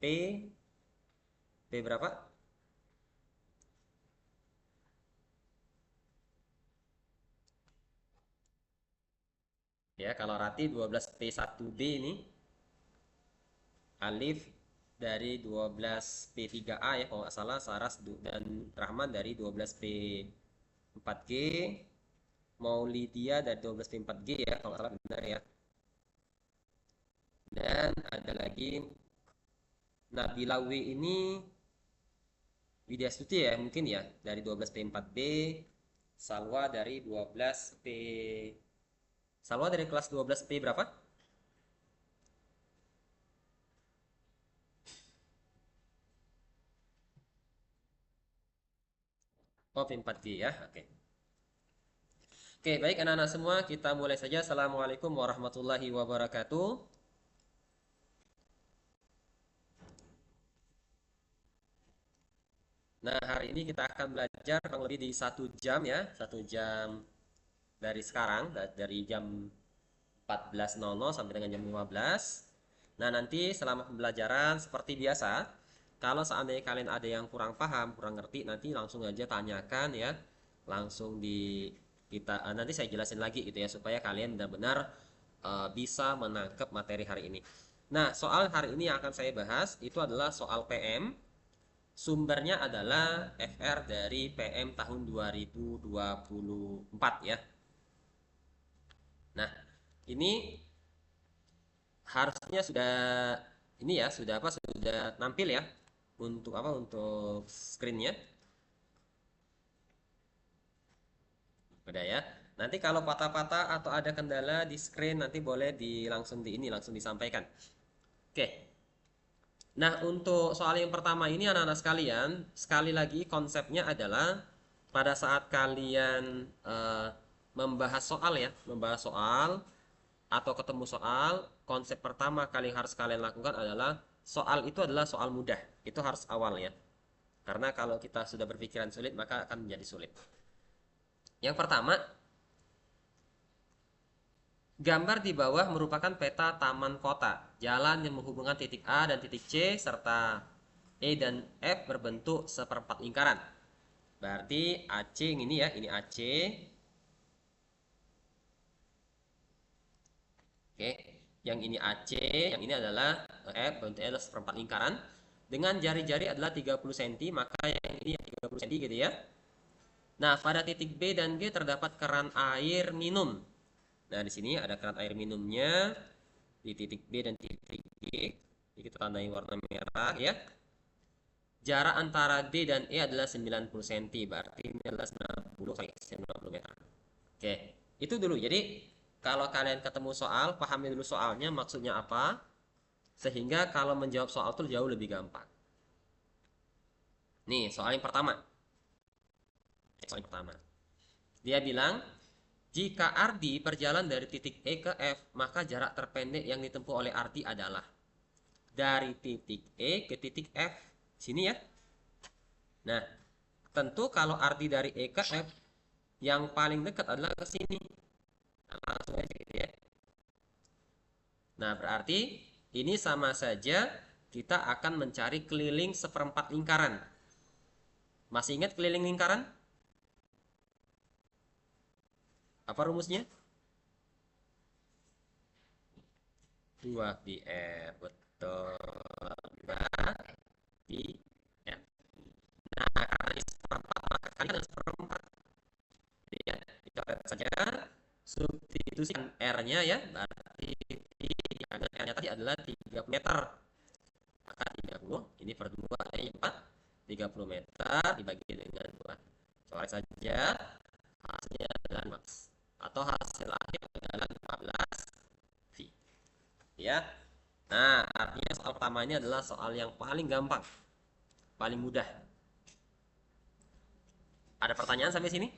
P, P berapa? Ya, kalau Rati 12P1B ini Alif dari 12P3A ya kalau nggak salah, Saras dan Rahman dari 12P4G, Maulidia dari 12P4G ya kalau nggak salah, benar ya. Dan ada lagi Nabila W ini Widya Stuti ya mungkin ya dari 12P4B, Salwa dari 12P, Salwa dari kelas 12P berapa? Oh, P4G ya. Oke. Oke, baik anak-anak semua, kita mulai saja. Assalamualaikum warahmatullahi wabarakatuh. Nah, hari ini kita akan belajar kurang lebih di 1 jam ya, 1 jam dari sekarang, dari jam 14.00 sampai dengan jam 15. Nah, nanti selama pembelajaran seperti biasa, kalau seandainya kalian ada yang kurang paham, kurang ngerti, nanti langsung aja tanyakan ya, langsung di kita nanti saya jelasin lagi gitu ya supaya kalian benar-benar bisa menangkap materi hari ini. Nah, soal hari ini yang akan saya bahas itu adalah soal PM. Sumbernya adalah FR dari PM tahun 2024 ya. Nah, ini harusnya sudah ini ya, sudah apa? Sudah nampil ya untuk apa? Untuk screennya. Udah ya. Nanti kalau patah-patah atau ada kendala di screen nanti boleh langsung di ini langsung disampaikan. Oke. Nah, untuk soal yang pertama ini anak-anak sekalian, sekali lagi konsepnya adalah pada saat kalian membahas soal ya, membahas soal atau ketemu soal, konsep pertama kali harus kalian lakukan adalah soal itu adalah soal mudah. Itu harus awal ya. Karena kalau kita sudah berpikiran sulit, maka akan menjadi sulit. Yang pertama, gambar di bawah merupakan peta taman kota. Jalan yang menghubungkan titik A dan titik C serta E dan F berbentuk seperempat lingkaran. Berarti AC ini ya, ini AC. Oke, yang ini AC, yang ini adalah F, bentuknya adalah seperempat lingkaran. Dengan jari-jari adalah 30 cm, maka yang ini 30 cm gitu ya. Nah, pada titik B dan G terdapat keran air minum. Nah, di sini ada keran air minumnya di titik B dan titik G. Jadi kita tandai warna merah ya. Jarak antara D dan E adalah 90 cm, berarti ini adalah 90 kali 90 meter. Oke, itu dulu. Jadi, kalau kalian ketemu soal, pahami dulu soalnya maksudnya apa, sehingga kalau menjawab soal itu jauh lebih gampang. Nih, soal yang pertama. Soal yang pertama. Dia bilang, jika Ardi berjalan dari titik E ke F, maka jarak terpendek yang ditempuh oleh Ardi adalah dari titik E ke titik F. Sini ya. Nah, tentu kalau Ardi dari E ke F, yang paling dekat adalah ke sini. Nah, langsung aja gitu ya. Nah, berarti ini sama saja kita akan mencari keliling seperempat lingkaran. Masih ingat keliling lingkaran? Apa rumusnya? 2πr. Betul. 2πr. Nah, karena ini seperempat, maka kali dengan seperempat. Jadi ya, dicoret saja. Substitusikan R-nya ya. Berarti R-nya tadi adalah 30 meter. Maka 30, ini per 2, kali 4. 30 meter dibagi dengan 2. Coret saja. Hasilnya adalah max. Atau hasil akhir adalah 15 V. Ya. Nah, artinya soal pertama ini adalah soal yang paling gampang, paling mudah. Ada pertanyaan sampai sini?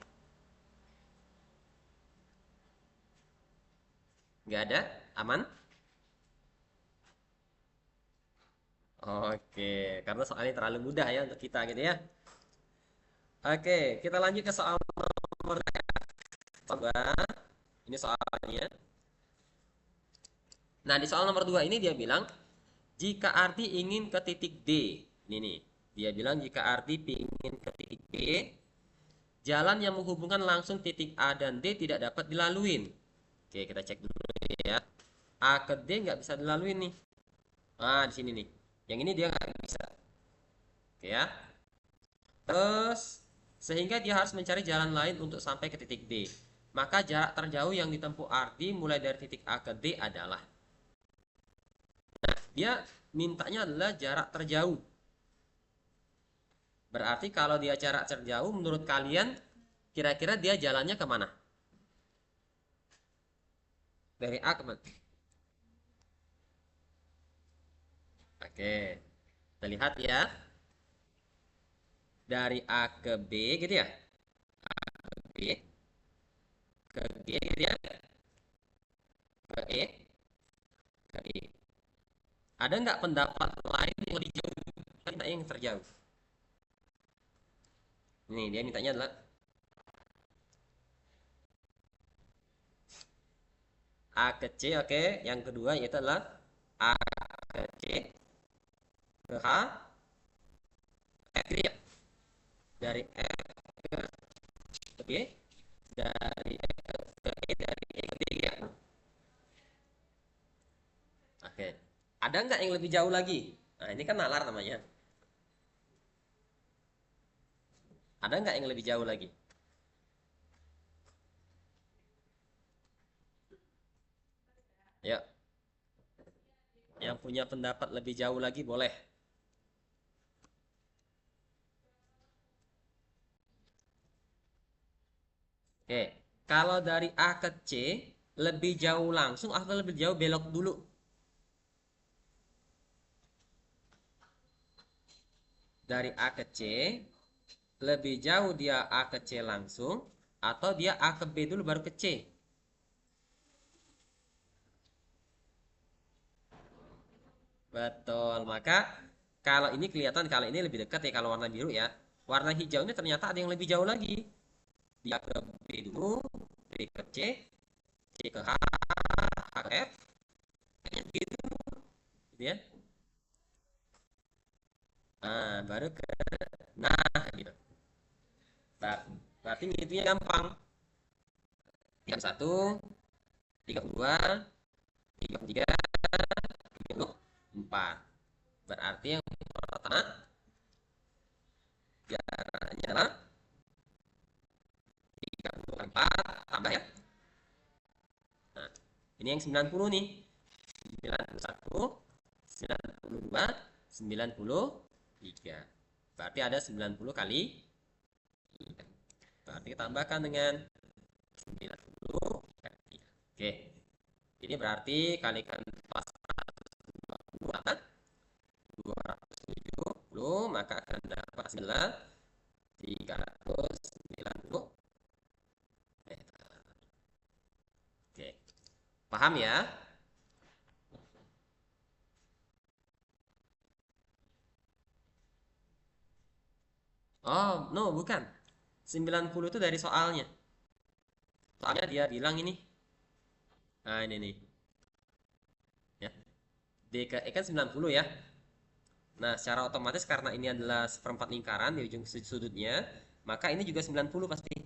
Nggak ada? Aman? Oke, karena soal ini terlalu mudah ya untuk kita gitu ya. Oke, kita lanjut ke soal nomor 2. Ini soalnya. Nah, di soal nomor 2 ini dia bilang, Jika Ardi ingin ke titik D, ini nih, dia bilang jika Ardi ingin ke titik D, jalan yang menghubungkan langsung titik A dan D tidak dapat dilalui. Oke, kita cek dulu ya. A ke D nggak bisa dilalui nih. Nah, di sini nih. Yang ini dia nggak bisa. Oke ya. Terus, sehingga dia harus mencari jalan lain untuk sampai ke titik D. Maka jarak terjauh yang ditempuh Ardi mulai dari titik A ke D adalah. Nah, dia mintanya adalah jarak terjauh. Berarti kalau dia jarak terjauh, menurut kalian, kira-kira dia jalannya kemana? Dari A ke mana? Oke, kita lihat ya. Dari A ke B gitu ya. B ke G gitu ya. Ke E, ke E. Ada nggak pendapat lain yang lebih jauh? Kita yang terjauh. Nih, dia mintanya adalah A ke C, oke. Yang kedua yaitu adalah A ke C ke H, F gitu ya. Dari F ke G, dari F ke E, dari E ke D ya. Oke. Ada nggak yang lebih jauh lagi? Nah, ini kan nalar namanya. Ada nggak yang lebih jauh lagi? Ya, yang punya pendapat lebih jauh lagi boleh. Oke, kalau dari A ke C lebih jauh langsung atau lebih jauh belok dulu? Dari A ke C lebih jauh dia A ke C langsung atau dia A ke B dulu baru ke C? Betul, maka kalau ini kelihatan kalau ini lebih dekat ya kalau warna biru ya. Warna hijau ini ternyata ada yang lebih jauh lagi. Dia ke B dulu, B ke C, C ke H, H ke F, kayaknya begitu, gitu ya. Nah, baru ke nah gitu. Berarti ngitungnya gampang. 31, 32, 33, 34. Berarti yang pertama jaraknya adalah 34 tambah ya. Nah, ini yang 90 nih. 91, 92, 93. Berarti ada 90 kali 3. Berarti tambahkan dengan 90 kali 3. Oke. Ini berarti kalikan pas 2 kan? 270, maka akan dapat hasilnya 390 meter. Oke. Paham ya? Oh, no, bukan. 90 itu dari soalnya. Soalnya dia bilang ini. Nah, ini nih. Ya. D ke E kan 90 ya. Nah, secara otomatis karena ini adalah seperempat lingkaran di ujung sudutnya, maka ini juga 90 pasti.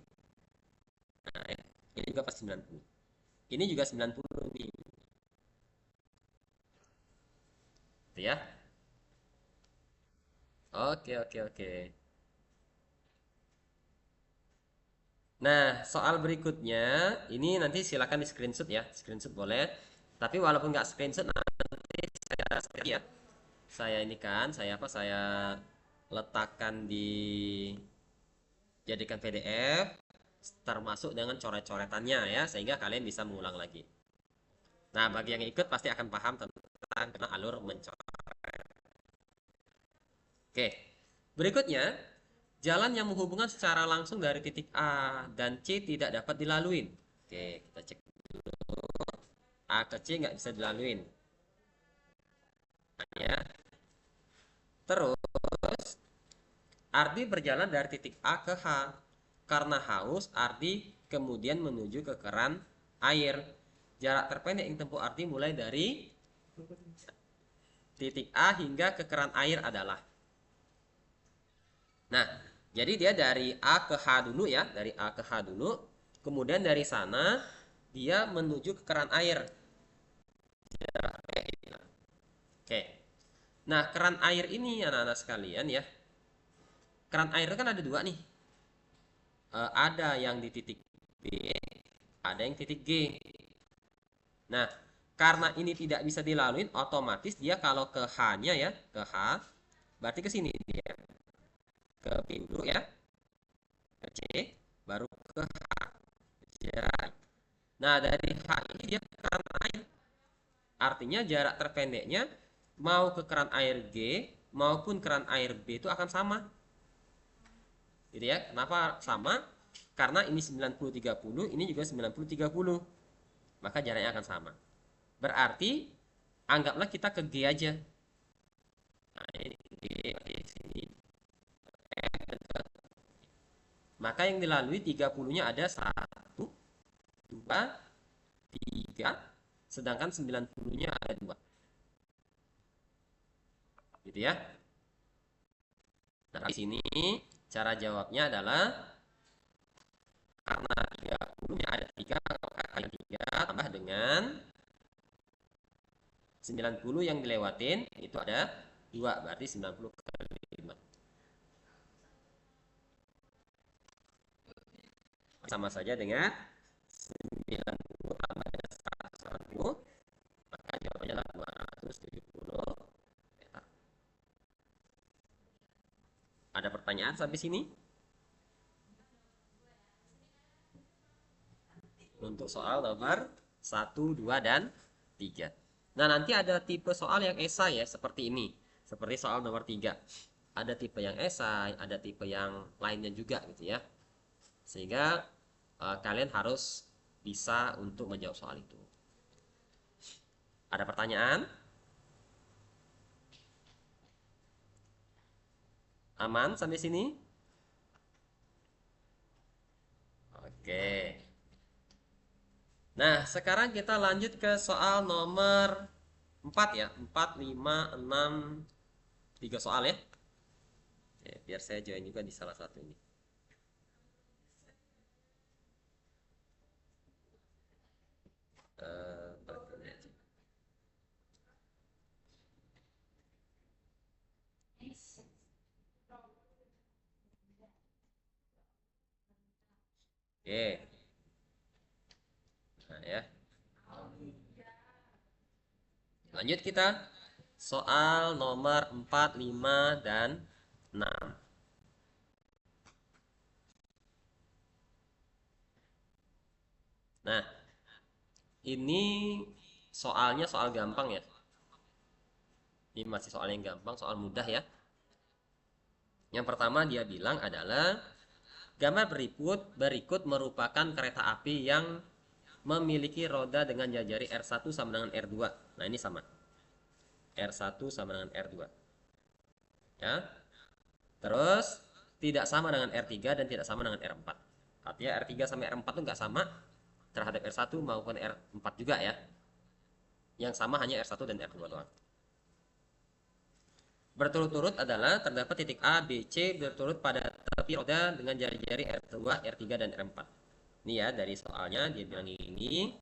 Nah, ya. Ini juga pasti 90. Ini juga 90 nih. Gitu ya. Oke, oke, oke. Nah, soal berikutnya, ini nanti silakan di screenshot ya. Screenshot boleh. Tapi walaupun nggak screenshot, nanti ya. Saya ini kan, saya apa? Saya letakkan di jadikan PDF termasuk dengan coret-coretannya ya, sehingga kalian bisa mengulang lagi. Nah, bagi yang ikut pasti akan paham tentang alur mencoret. Oke, berikutnya jalan yang menghubungkan secara langsung dari titik A dan C tidak dapat dilalui. Oke, kita cek dulu. A ke C nggak bisa dilalui. Ya. Terus, Ardi berjalan dari titik A ke H. Karena haus, Ardi kemudian menuju ke keran air. Jarak terpendek yang tempuh Ardi mulai dari titik A hingga ke keran air adalah. Nah, jadi dia dari A ke H dulu ya, dari A ke H dulu. Kemudian dari sana dia menuju ke keran air. Oke. Nah, keran air ini anak-anak sekalian ya. Keran air kan ada dua nih. Ada yang di titik B, ada yang titik G. Nah, karena ini tidak bisa dilalui, otomatis dia kalau ke H-nya ya, ke H, berarti ke sini dia. Ke B dulu ya, ke C, baru ke H. Nah, dari H ini dia ke keran air. Artinya jarak terpendeknya mau ke keran air G maupun keran air B itu akan sama. Gitu ya. Kenapa sama? Karena ini 90-30, ini juga 90-30. Maka jaraknya akan sama. Berarti anggaplah kita ke G aja. Nah, ini G di sini. Maka yang dilalui 30-nya ada 1, 2, 3, sedangkan 90-nya ada 2. Gitu ya. Nah, di sini cara jawabnya adalah karena 30-nya ada 3, maka kali 3 tambah dengan 90 yang dilewatin itu ada 2, berarti 90 kali 5. Sama saja dengan 90 tambah dengan 180, maka jawabannya adalah 270. Ada pertanyaan sampai sini? Untuk soal nomor 1, 2, dan 3. Nah, nanti ada tipe soal yang esai ya, seperti ini. Seperti soal nomor 3. Ada tipe yang esai, ada tipe yang lainnya juga gitu ya. Sehingga kalian harus bisa untuk menjawab soal itu. Ada pertanyaan? Aman sampai sini? Oke. Nah, sekarang kita lanjut ke soal nomor 4 ya. 4, 5, 6, 3 soal ya. Oke, biar saya join juga di salah satu ini. Oke. Nah ya. Lanjut kita. Soal nomor 4, 5, dan 6. Nah, ini soalnya soal gampang ya. Ini masih soal yang gampang, soal mudah ya. Yang pertama dia bilang adalah gambar berikut merupakan kereta api yang memiliki roda dengan jari R1 sama dengan R2. Nah, ini sama. R1 sama dengan R2. Ya. Terus tidak sama dengan R3 dan tidak sama dengan R4. Artinya R3 sampai R4 itu nggak sama terhadap R1 maupun R4 juga ya. Yang sama hanya R1 dan R2 doang. Berturut-turut adalah terdapat titik A, B, C berturut pada tepi roda dengan jari-jari R2, R3, dan R4. Ini ya dari soalnya dia bilang ini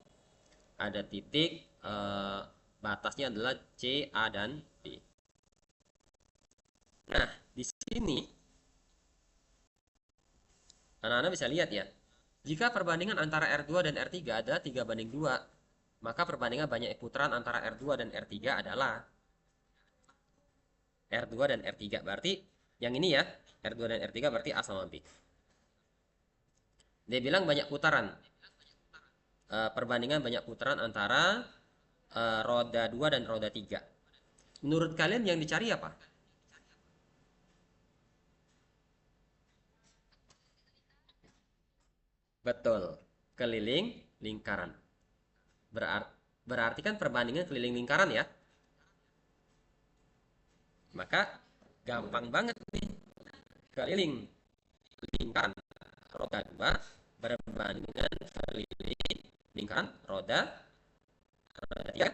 ada titik batasnya adalah C, A, dan B. Nah, di sini anak-anak bisa lihat ya. Jika perbandingan antara R2 dan R3 adalah 3:2, maka perbandingan banyak putaran antara R2 dan R3 adalah R2 dan R3. Berarti yang ini ya, R2 dan R3 berarti A sama B. Dia bilang banyak putaran. Perbandingan banyak putaran antara roda 2 dan roda 3. Menurut kalian yang dicari apa? Betul, keliling lingkaran. Berarti kan perbandingan keliling lingkaran ya. Maka gampang banget nih. Keliling lingkaran roda 2 berbandingan keliling lingkaran roda 3.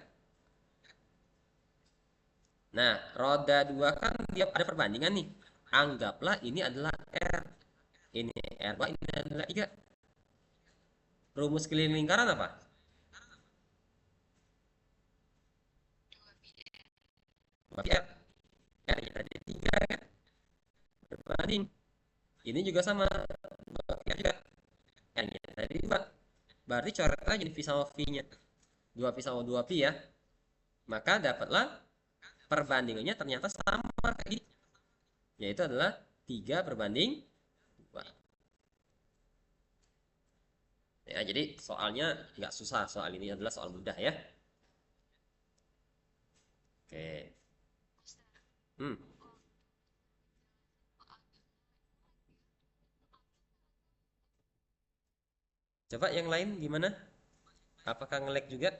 Nah, roda 2 kan dia ada perbandingan nih. Anggaplah ini adalah R. Ini R2, ini adalah 3. Rumus keliling lingkaran apa? Berarti R. R-nya tadi 3 kan? Berbanding. Ini juga sama. R juga. R-nya tadi 2. Berarti coret aja nih V sama V-nya. 2V sama 2V ya. Maka dapatlah perbandingannya ternyata sama kayak gini. Yaitu adalah 3 berbanding 2. Ya, jadi soalnya nggak susah. Soal ini adalah soal mudah ya. Oke. Hmm. Coba yang lain gimana? Apakah nge-lag juga?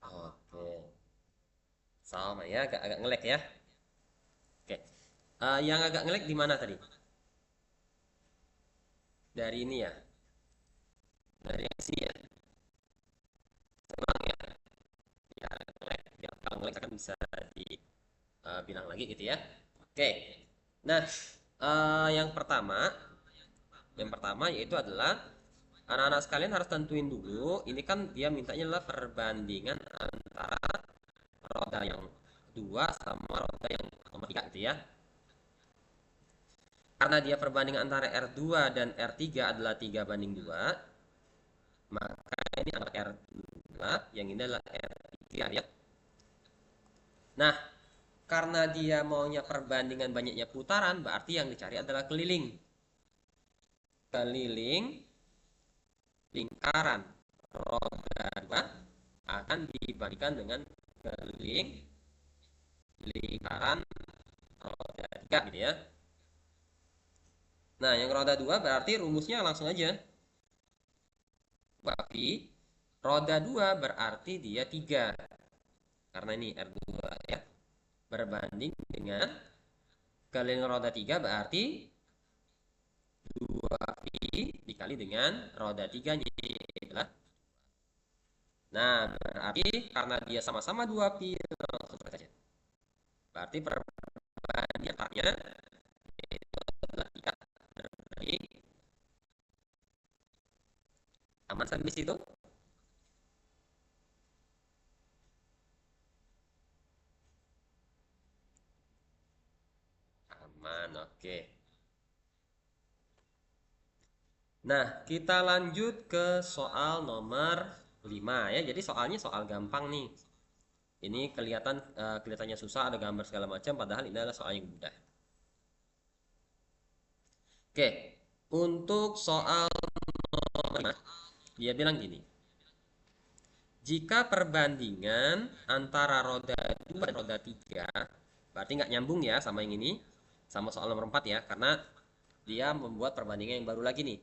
Oke. Sama ya, agak-agak nge-lag ya. Oke. Yang agak nge-lag di mana tadi? Dari ini ya. Dari yang sini ya. Memang ya. Ya, nge-lag. Ya, kalau nge-lag kan bisa dibilang lagi gitu ya. Oke. Nah, yang pertama yaitu adalah anak-anak sekalian harus tentuin dulu. Ini kan dia mintanya adalah perbandingan antara roda yang 2 sama roda yang nomor 3 gitu ya. Karena dia perbandingan antara R2 dan R3 adalah 3 banding 2, maka ini adalah R2, yang ini adalah R3 ya. Nah, karena dia maunya perbandingan banyaknya putaran, berarti yang dicari adalah keliling. Keliling lingkaran roda 2 akan dibandingkan dengan keliling lingkaran roda 3 gitu ya. Nah, yang roda 2 berarti rumusnya langsung aja. Tapi roda 2 berarti dia 3. Karena ini R2 ya. Berbanding dengan keliling roda 3 berarti 2pi dikali dengan roda 3-nya. Nah, berarti karena dia sama-sama 2pi, langsung saja. Berarti perbandingannya itu adalah 3. Berarti aman sampai situ? Aman, oke. Nah, kita lanjut ke soal nomor 5 ya. Jadi soalnya soal gampang nih. Ini kelihatannya susah, ada gambar segala macam, padahal ini adalah soal yang mudah. Oke, untuk soal nomor 5, dia bilang gini. Jika perbandingan antara roda 2 dan roda 3, berarti nggak nyambung ya sama yang ini, sama soal nomor 4 ya, karena dia membuat perbandingan yang baru lagi nih.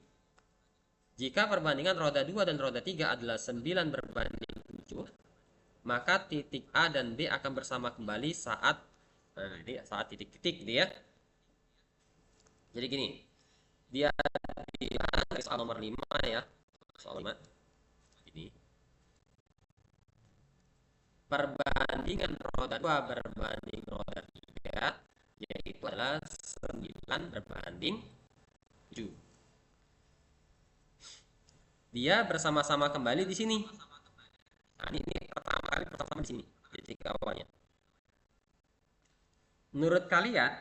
Jika perbandingan roda 2 dan roda 3 adalah 9 berbanding 7, maka titik A dan B akan bersama kembali saat saat titik-titik gitu ya. Jadi gini, dia bilang dari soal nomor 5 ya. Soal 5 ini. Perbandingan roda 2 berbanding roda 3 yaitu adalah 9 berbanding 7. Dia bersama-sama kembali di sini. Nah, ini pertama kali bersama di sini. Titik awalnya. Menurut kalian,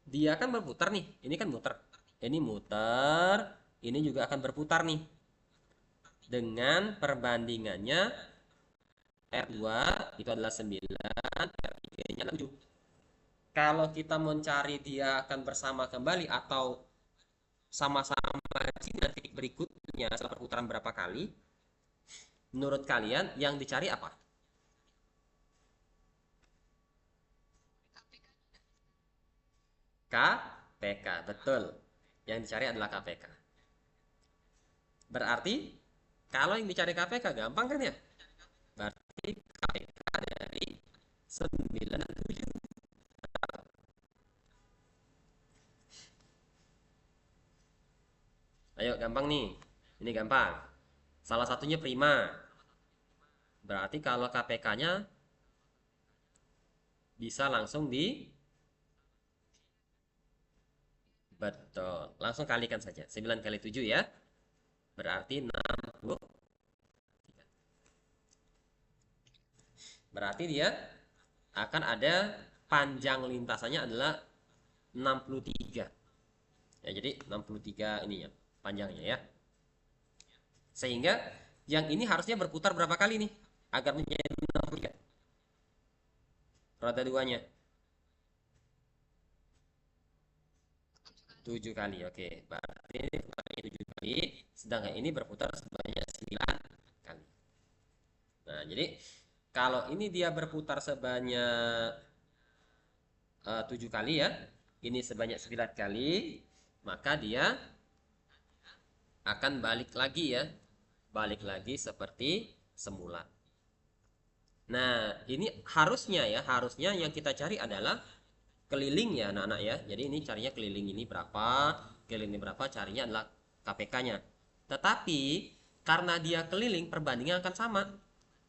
dia kan berputar nih. Ini kan muter. Ini muter, ini juga akan berputar nih. Dengan perbandingannya R2 itu adalah 9, R3-nya adalah 7. Kalau kita mencari dia akan bersama kembali atau sama-sama di sini titik berikutnya setelah perputaran berapa kali, menurut kalian yang dicari apa? KPK, betul. Yang dicari adalah KPK. Berarti kalau yang dicari KPK gampang kan ya? Berarti KPK dari 9 dan 7. Ayo gampang nih. Ini gampang. Salah satunya prima. Berarti kalau KPK-nya bisa langsung di betul. Langsung kalikan saja. 9 kali 7 ya. Berarti 60. Berarti dia akan ada panjang lintasannya adalah 63. Ya, jadi 63 ininya panjangnya ya. Sehingga yang ini harusnya berputar berapa kali nih agar menjadi 63? Roda duanya 7 kali. Oke, berarti ini putarnya 7 kali, sedangkan ini berputar sebanyak 9 kali. Nah, jadi kalau ini dia berputar sebanyak 7 kali ya, ini sebanyak 9 kali, maka dia akan balik lagi ya, balik lagi seperti semula. Nah, ini harusnya ya, harusnya yang kita cari adalah keliling ya anak-anak ya. Jadi ini carinya keliling ini berapa, keliling ini berapa, carinya adalah KPK-nya. Tetapi karena dia keliling, perbandingan akan sama.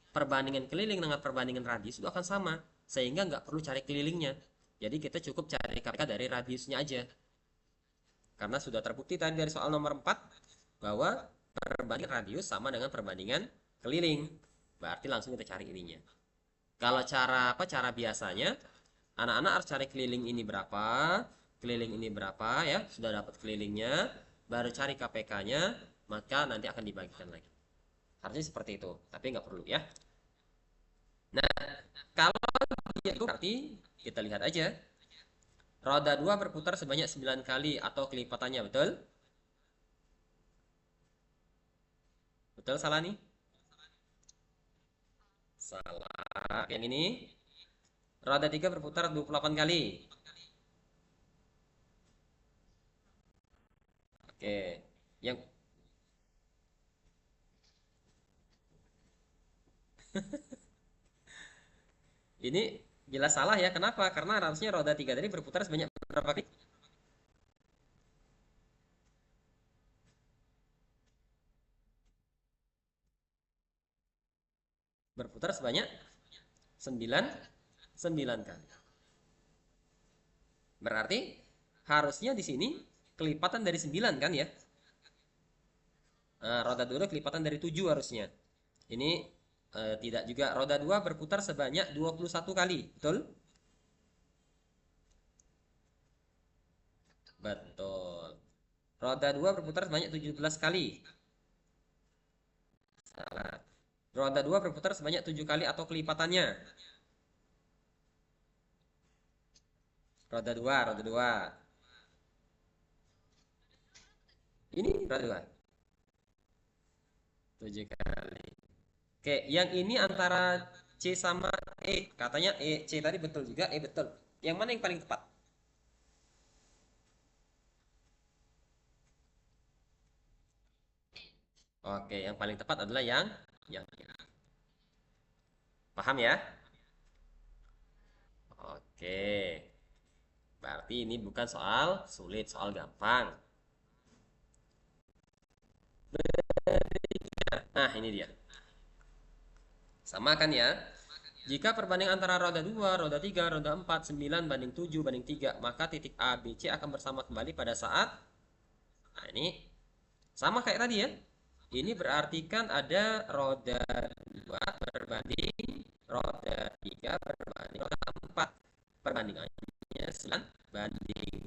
Perbandingan keliling dengan perbandingan radius itu akan sama, sehingga nggak perlu cari kelilingnya. Jadi kita cukup cari KPK dari radiusnya aja. Karena sudah terbukti tadi dari soal nomor 4 bahwa perbandingan radius sama dengan perbandingan keliling. Berarti langsung kita cari ininya. Kalau cara apa? Cara biasanya anak-anak harus cari keliling ini berapa, keliling ini berapa ya. Sudah dapat kelilingnya, baru cari KPK-nya, maka nanti akan dibagikan lagi. Harusnya seperti itu, tapi nggak perlu ya. Nah, kalau dia itu berarti kita lihat aja. Roda 2 berputar sebanyak 9 kali atau kelipatannya, betul? Betul salah nih? Salah. Yang ini roda 3 berputar 28 kali. Oke. Yang ini jelas salah ya. Kenapa? Karena harusnya roda 3 tadi berputar sebanyak berapa kali? Berputar sebanyak 9 9 kali. Berarti harusnya di sini kelipatan dari 9 kan ya? Nah, roda 2 kelipatan dari 7 harusnya. Ini tidak juga. Roda 2 berputar sebanyak 21 kali. Betul? Betul. Roda 2 berputar sebanyak 17 kali. Salah. Roda 2 berputar sebanyak 7 kali atau kelipatannya. Roda 2, roda 2. Ini roda 2. 7 kali. Oke, yang ini antara C sama E. Katanya C tadi betul juga, E betul. Yang mana yang paling tepat? Oke, yang paling tepat adalah yang paham ya? Oke. Berarti ini bukan soal sulit, soal gampang. Nah, ini dia. Sama kan ya? Jika perbandingan antara roda 2, roda 3, roda 4, 9 banding 7 banding 3, maka titik A, B, C akan bersama kembali pada saat. Nah, ini sama kayak tadi ya. Ini berarti kan ada roda 2 berbanding roda 3 berbanding roda 4. Perbandingannya 9 banding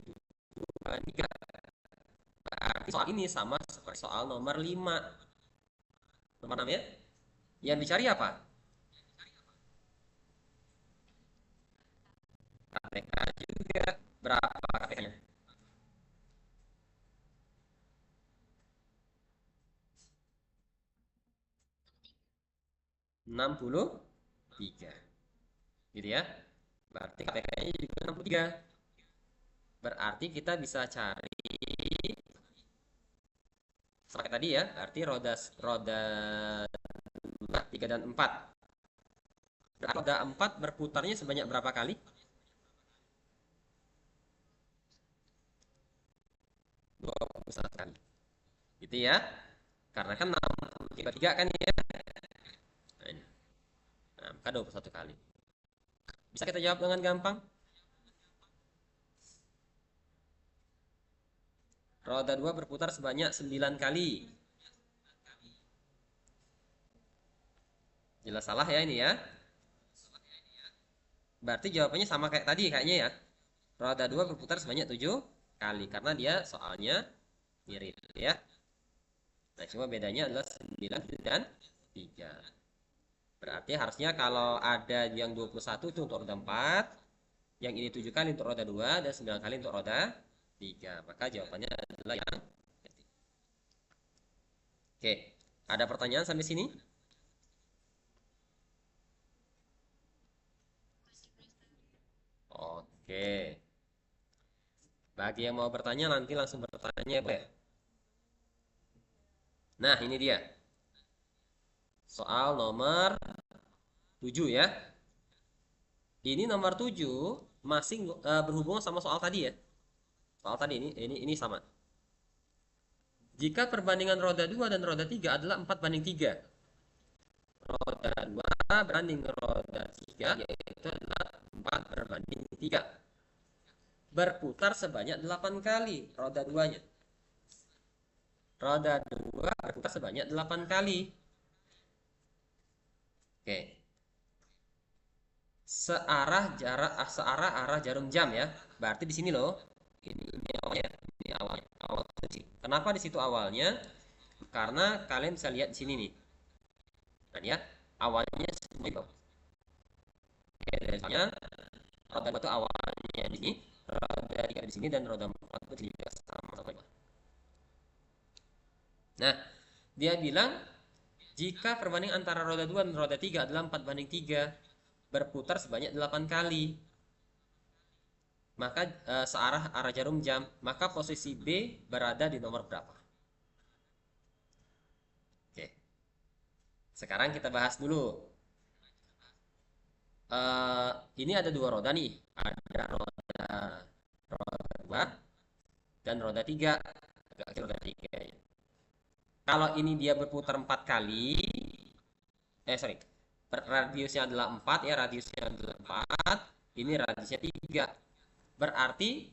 7 banding 3. Berarti soal ini sama seperti soal nomor 5. Nomor 6 ya. Yang dicari apa? KPK juga. Berapa KPK-nya? 63. Gitu ya. Berarti KPK-nya juga 63. Berarti kita bisa cari sampai tadi ya. Berarti roda roda 2, 3 dan 4. Berarti roda 4 berputarnya sebanyak berapa kali? 21 kali. Gitu ya. Karena kan 63 kan ya. Nah, ini. maka 21 kali. Bisa kita jawab dengan gampang. Roda 2 berputar sebanyak 9 kali. Jelas salah ya ini ya. Berarti jawabannya sama kayak tadi kayaknya ya. Roda 2 berputar sebanyak 7 kali. Karena dia soalnya mirip ya. Nah, cuma bedanya adalah 9 dan 3. Berarti harusnya kalau ada yang 21 itu untuk roda 4, yang ini 7 kali untuk roda 2, dan 9 kali untuk roda 3. Maka jawabannya adalah yang ketiga. Oke, ada pertanyaan sampai sini? Oke. Bagi yang mau bertanya nanti langsung bertanya ya, Bu. Nah, ini dia. Soal nomor 7 ya. Ini nomor 7 masih berhubungan sama soal tadi ya. Soal tadi ini sama. Jika perbandingan roda 2 dan roda 3 adalah 4 banding 3. Roda 2 berbanding roda 3 yaitu adalah 4 berbanding 3. Berputar sebanyak 8 kali roda 2-nya. Roda 2 berputar sebanyak 8 kali. Oke. Searah arah jarum jam ya. Berarti di sini loh. Ini awalnya, ini awalnya. Awal kunci. Kenapa di situ awalnya? Karena kalian bisa lihat di sini nih. Nah, ya, awalnya semua itu. Oke, dasarnya roda 2 itu awalnya di sini, roda 3 di sini, dan roda 4 itu juga sama. Nah, dia bilang jika perbandingan antara roda 2 dan roda 3 adalah 4 banding 3, berputar sebanyak 8 kali. Maka searah arah jarum jam, maka posisi B berada di nomor berapa? Oke. Sekarang kita bahas dulu. Ini ada dua roda nih. Ada roda 2 dan roda 3. Agak roda 3 ya. Kalau ini dia berputar 4 kali, sorry, radiusnya adalah 4 ya, radiusnya adalah 4, ini radiusnya 3. Berarti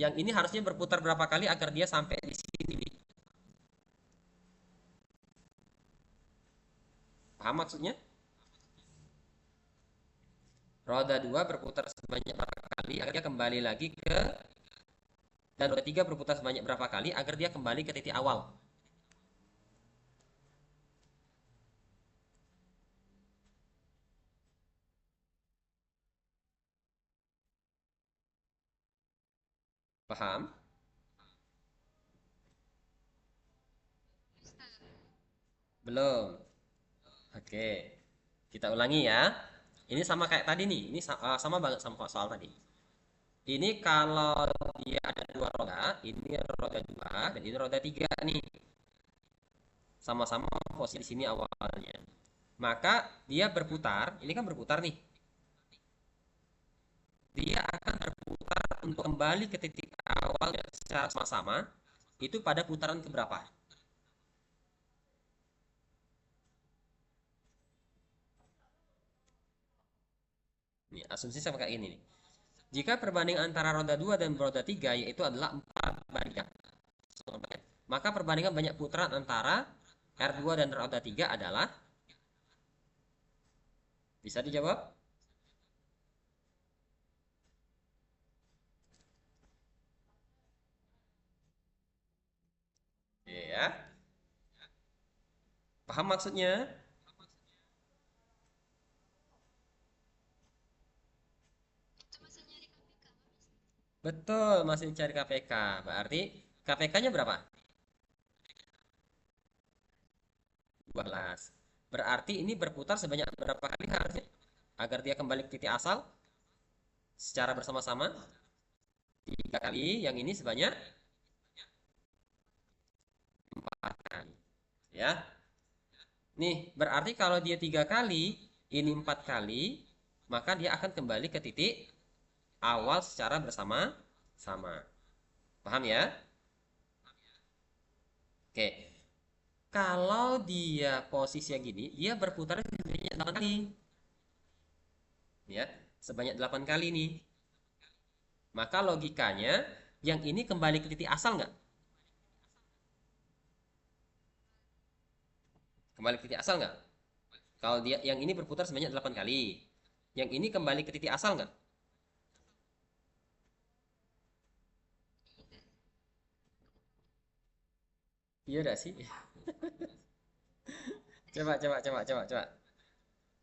yang ini harusnya berputar berapa kali agar dia sampai di sini? Paham maksudnya? Roda 2 berputar sebanyak berapa kali agar dia kembali lagi ke, dan roda 3 berputar sebanyak berapa kali agar dia kembali ke titik awal? Paham? Belum. Oke. Kita ulangi ya. Ini sama kayak tadi nih. Ini sama banget sama soal tadi. Ini kalau dia ada dua roda, ini roda 2 dan ini roda 3 nih. Sama-sama posisi di sini awalnya. Maka dia berputar, ini kan berputar nih. Dia akan berputar untuk kembali ke titik awal secara sama-sama itu pada putaran keberapa? Nih, asumsi sama kayak ini nih. Jika perbandingan antara roda 2 dan roda 3 yaitu adalah 4 banding, maka perbandingan banyak putaran antara R2 dan roda 3 adalah, bisa dijawab? Ya, paham maksudnya? Betul, masih cari KPK. Berarti KPK-nya berapa? 12. Berarti ini berputar sebanyak berapa kali harusnya? Agar dia kembali ke titik asal secara bersama-sama. 3 kali, yang ini sebanyak 4 kali. Ya. Nih, berarti kalau dia 3 kali, ini 4 kali, maka dia akan kembali ke titik awal secara bersama-sama. Paham ya? Oke. Kalau dia posisinya gini, dia berputar sebanyak 8 kali. Ya, sebanyak 8 kali nih. Maka logikanya yang ini kembali ke titik asal nggak? Kembali ke titik asal nggak? Kalau dia yang ini berputar sebanyak 8 kali. Yang ini kembali ke titik asal nggak? Iya udah sih. Coba.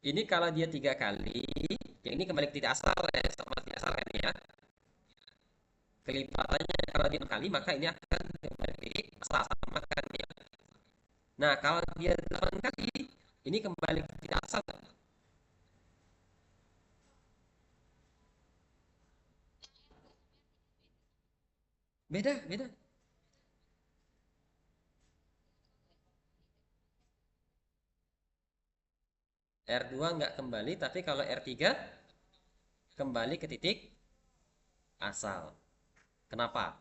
Ini kalau dia 3 kali, yang ini kembali ke titik asal ya, sama titik asal kan ya. Kelipatannya kalau dia 6 kali, maka ini akan kembali ke titik asal sama kan ya. Nah, kalau dia 8 kali, ini kembali ke titik asal nggak? Beda. R2 nggak kembali, tapi kalau R3 kembali ke titik asal. Kenapa?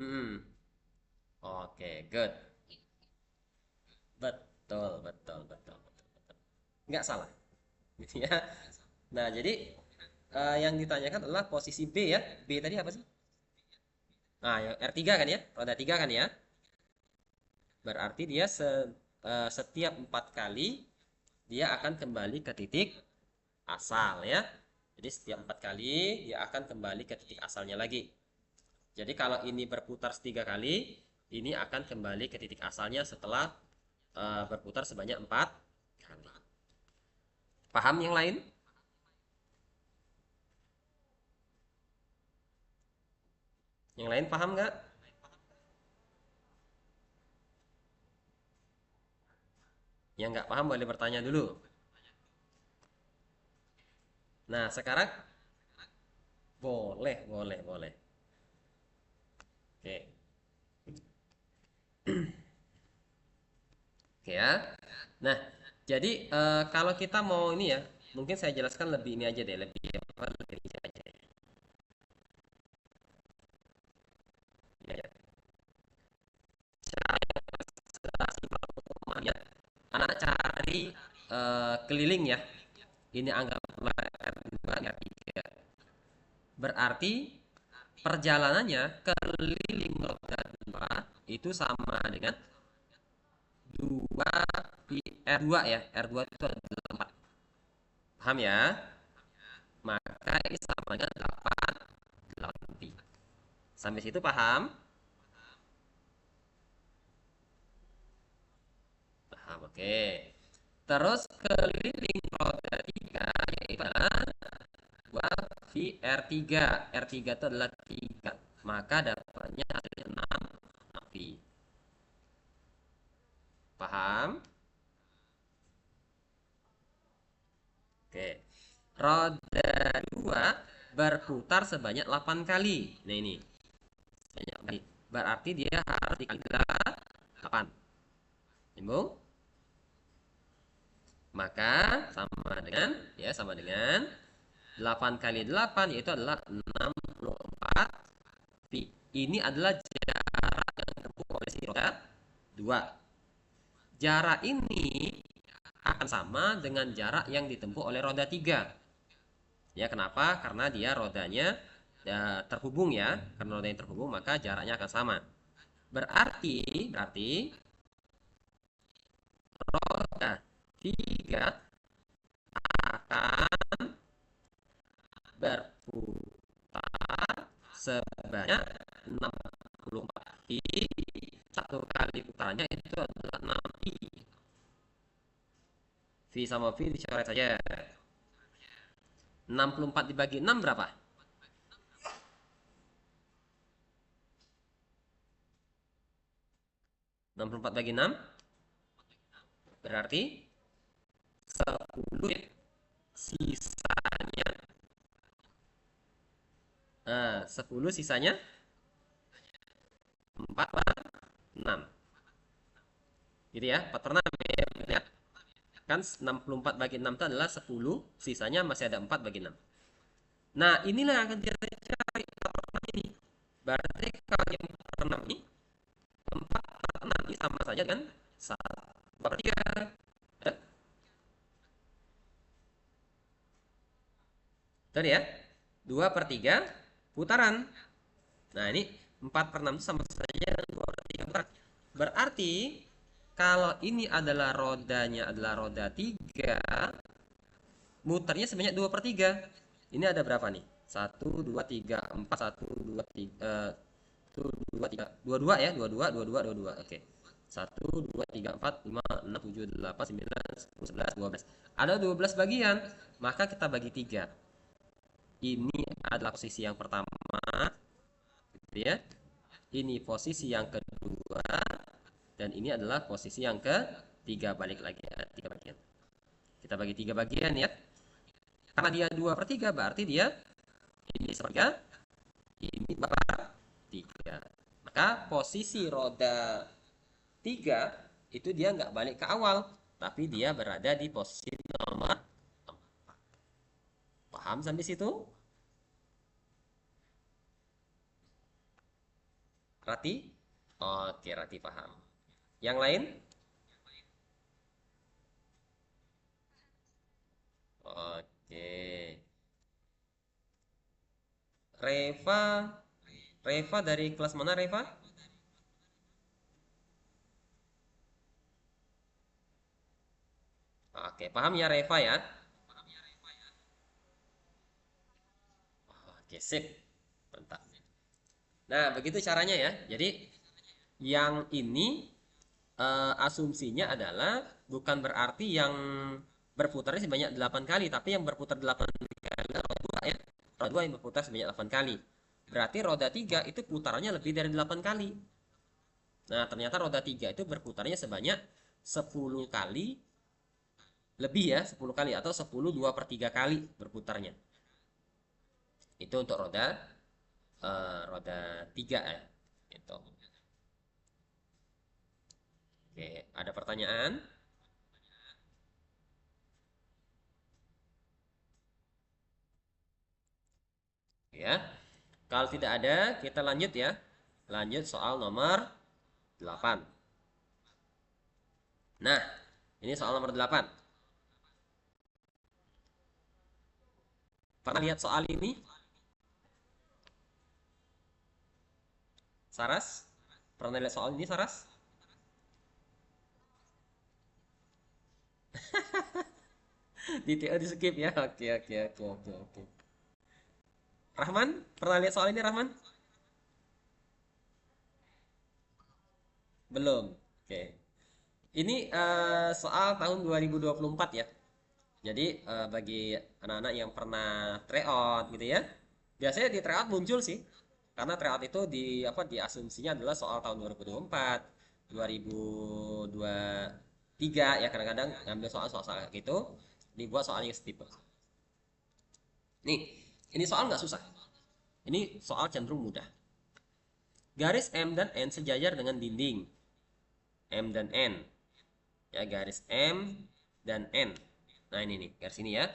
Hmm, oke, good. Betul. Nggak salah, gitu ya. Nah, jadi yang ditanyakan adalah posisi B ya. B tadi apa sih? Nah, yang R3 kan ya? Roda 3 kan ya? Berarti dia setiap 4 kali dia akan kembali ke titik asal ya. Jadi setiap 4 kali dia akan kembali ke titik asalnya lagi. Jadi kalau ini berputar 3 kali, ini akan kembali ke titik asalnya setelah berputar sebanyak 4 kali. Paham yang lain? Yang lain paham nggak? Yang nggak paham boleh bertanya dulu. Nah, sekarang boleh. Oke, oke ya. Nah, jadi kalau kita mau ini ya, mungkin saya jelaskan lebih ini aja deh, lebih apa? Lebih rinci aja. Ya, ya. Secara ya, anak cari keliling ya. Ini anggaplah R2, R3. Berarti perjalanannya keliling roda 2 itu sama dengan 2 pi R2 ya. R2 itu adalah 4. Paham ya? Maka ini sama dengan 8 pi. Sampai situ paham? Paham, oke. Terus keliling roda 3 yaitu adalah 2 pi R3. R3 itu adalah 3. Maka dapatnya hasilnya 6 pi. Paham? Oke. Roda 2 berputar sebanyak 8 kali. Nah ini, sebanyak kali. Berarti dia harus dikali 8. Nyambung? Maka sama dengan 8 kali 8 yaitu adalah 64 pi. Ini adalah jarak yang ditempuh oleh si roda 2. Jarak ini akan sama dengan jarak yang ditempuh oleh roda 3. Ya, kenapa? Karena dia rodanya terhubung ya. Karena rodanya terhubung, maka jaraknya akan sama. Berarti roda 3 akan berputar sebanyak 64 pi. Satu kali putarannya itu adalah 6 pi. V sama V dicoret saja. 64 dibagi 6 berapa? 64 bagi 6 berarti 10 ya. Sisanya 10 sisanya 4 per 6. Gitu ya, 4 per 6 ya. Kan 64 bagi 6 itu adalah 10, sisanya masih ada 4 bagi 6. Nah, inilah yang akan kita cari Berarti kalau yang 4 per 6 ini, 4 per 6 ini sama saja dengan 1 per 3. Tadi ya, 2 per 3 putaran. Nah, ini 4 per 6 sama saja dengan 2 per 3 putaran. Berarti, kalau ini adalah rodanya adalah roda 3, muternya sebanyak 2 per 3. Ini ada berapa nih? 1, 2, 3, 4, 1, 2, 3, 1, 2, 3, 22 ya, 22, 22, 22. Oke. 1, 2, 3, 4, 5, 6, 7, 8, 9, 10, 11, 12. Ada 12 bagian, maka kita bagi 3. Ini adalah posisi yang pertama, gitu ya. Ini posisi yang kedua, dan ini adalah posisi yang ketiga. Balik lagi ya, 3 bagian. Kita bagi 3 bagian ya. Karena dia 2 per 3, berarti dia ini sepertiga, ini 2 per 3. Maka posisi roda 3 itu dia nggak balik ke awal, tapi dia berada di posisi nomor 4. Paham sampai situ? Rati? Oke, Rati paham. Yang lain? Oke. Reva, Reva dari kelas mana Reva? Oke, paham ya Reva ya? Oke, sip. Mantap. Nah, begitu caranya ya. Jadi, yang ini asumsinya adalah bukan berarti yang berputarnya sebanyak 8 kali, tapi yang berputar 8 kali roda 2 ya. Roda 2 yang berputar sebanyak 8 kali. Berarti roda 3 itu putarannya lebih dari 8 kali. Nah, ternyata roda 3 itu berputarnya sebanyak 10 kali lebih ya, 10 kali atau 10 2 per 3 kali berputarnya. Itu untuk roda 3 ya. Gitu. Oke, ada pertanyaan? Ya. Kalau tidak ada, kita lanjut ya. Lanjut soal nomor 8. Nah, ini soal nomor 8. Pernah lihat soal ini? Saras? Pernah lihat soal ini, Saras? Di TO di skip ya. Oke, oke, oke, oke, oke. Rahman, pernah lihat soal ini, Rahman? Belum. Oke. Ini soal tahun 2024 ya. Jadi bagi anak-anak yang pernah tryout gitu ya. Biasanya di tryout muncul sih. Karena tryout itu di apa diasumsinya adalah soal tahun 2024, 2023 ya, kadang-kadang ngambil soal-soal kayak gitu dibuat soalnya setipe. Nih, ini soal nggak susah. Ini soal cenderung mudah. Garis M dan N sejajar dengan dinding M dan N. Ya, garis M dan N. Nah, ini nih, garis ini ya.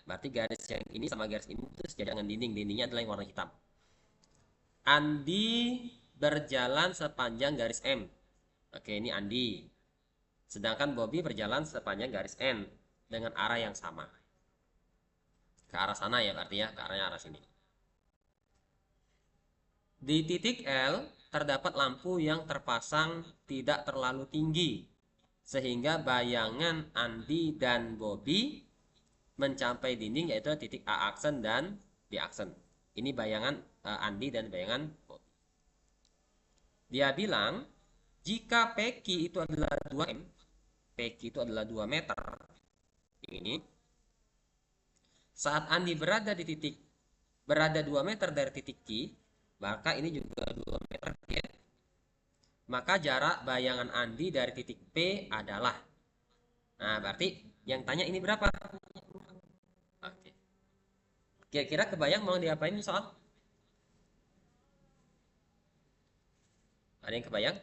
Berarti garis yang ini sama garis ini itu sejajar dengan dinding. Dindingnya adalah yang warna hitam. Andi berjalan sepanjang garis M. Oke, ini Andi. Sedangkan Bobby berjalan sepanjang garis N dengan arah yang sama. Ke arah sana ya, berarti ya, ke arah sini. Di titik L terdapat lampu yang terpasang tidak terlalu tinggi, sehingga bayangan Andi dan Bobby mencapai dinding yaitu titik A aksen dan B aksen. Ini bayangan Andi dan bayangan Bobby. Dia bilang jika PQ itu adalah 2M, PQ itu adalah 2 meter. Ini saat Andi berada 2 meter dari titik Q, maka ini juga 2 meter ya. Maka jarak bayangan Andi dari titik P adalah. Nah, berarti yang tanya ini berapa? Oke. Kira-kira kebayang mau diapain soal? Ada yang kebayang?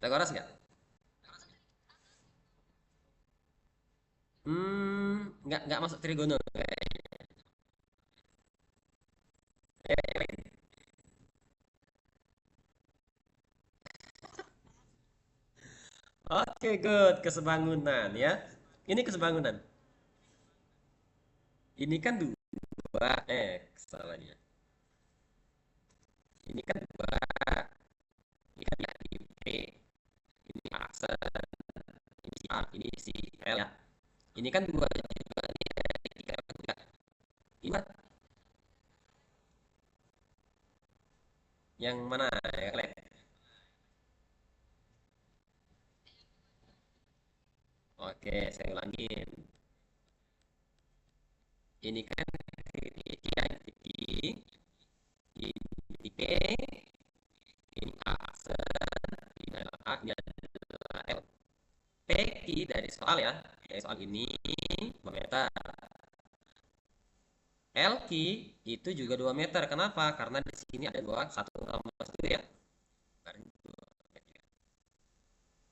Pitagoras nggak? Nggak masuk trigono. Oke, good. Kesebangunan ya. Ini kesebangunan. Ini kan dua X salahnya. Ini kan dua. Ini kan di P. Ini aksen. Ini si A. Ini si L ya. Ini kan dua juga. Ini tiga juga. Ini yang mana ya, Kle? Oke, saya ulangin. Ini kan titik ya, titik. Ini titik P. Ini aksen. Ini adalah A. Ini adalah L. PQ dari soal ya. Dari soal ini 2 meter. LQ itu juga 2 meter. Kenapa? Karena di sini ada dua, satu tambah satu ya.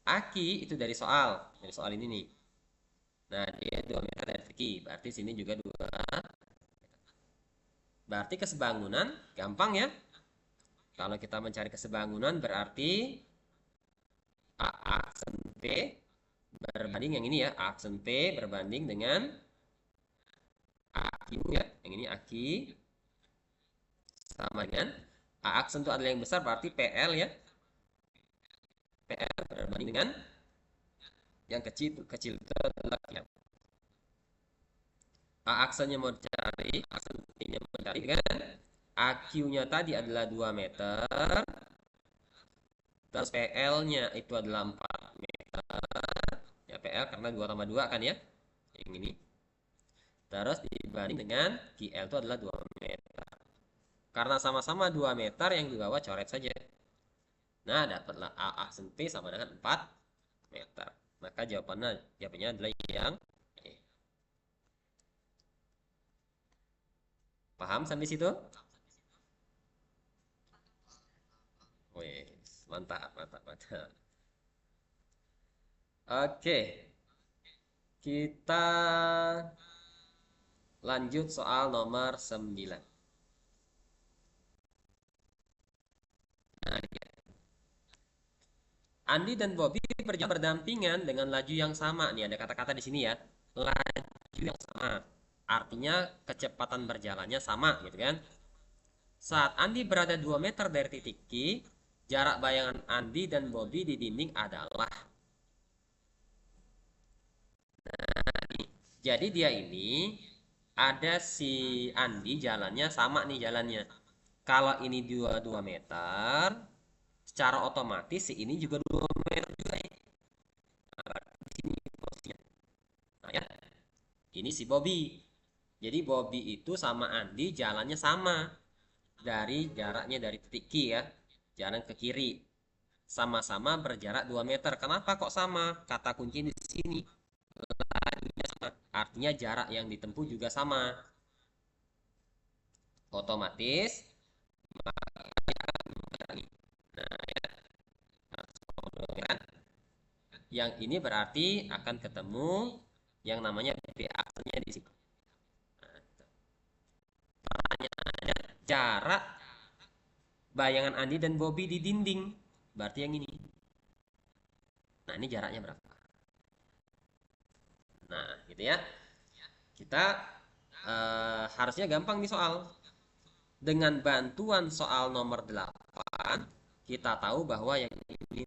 Aki itu dari soal ini nih. Nah, dia 2 meter dari PQ. Berarti sini juga 2. Berarti kesebangunan gampang ya. Kalau kita mencari kesebangunan berarti A aksen P berbanding yang ini ya. A aksen P berbanding dengan AQ ya. Yang ini AQ sama dengan A aksen itu adalah yang besar berarti PL ya. PL berbanding dengan yang kecil itu adalah yang A aksennya mau dicari, aksen P-nya mau dicari kan? AQ-nya tadi adalah 2 meter. Terus PL-nya itu adalah 4 meter. Ya PL karena 2 tambah 2 kan ya. Yang ini. Terus dibanding dengan QL itu adalah 2 meter. Karena sama-sama 2 meter yang di bawah coret saja. Nah, dapatlah A aksen P sama dengan 4 meter. Maka jawabannya adalah yang E. Paham sampai situ? Wih, mantap, mantap, mantap. Oke, kita lanjut soal nomor 9. Nah, Andi dan Bobby berjalan berdampingan dengan laju yang sama. Nih ada kata-kata di sini ya. Laju yang sama. Artinya kecepatan berjalannya sama gitu kan. Saat Andi berada 2 meter dari titik Q, jarak bayangan Andi dan Bobby di dinding adalah. Nah, jadi dia ini ada si Andi jalannya sama nih jalannya. Kalau ini 2 meter, secara otomatis si ini juga 2 meter juga ya. Nah, di sini posisinya. Nah, ya. Ini si Bobby. Jadi Bobby itu sama Andi jalannya sama. Dari jaraknya dari titik Q ya. Jalan ke kiri. Sama-sama berjarak 2 meter. Kenapa kok sama? Kata kunci di sini. Artinya jarak yang ditempuh juga sama. Otomatis yang ini berarti akan ketemu yang namanya B aksennya di sini. Pertanyaannya jarak bayangan Andi dan Bobby di dinding. Berarti yang ini. Nah, ini jaraknya berapa? Nah, gitu ya. Kita harusnya gampang nih soal. Dengan bantuan soal nomor 8, kita tahu bahwa yang ini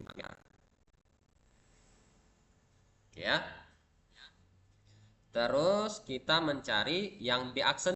ya. Terus kita mencari yang B aksen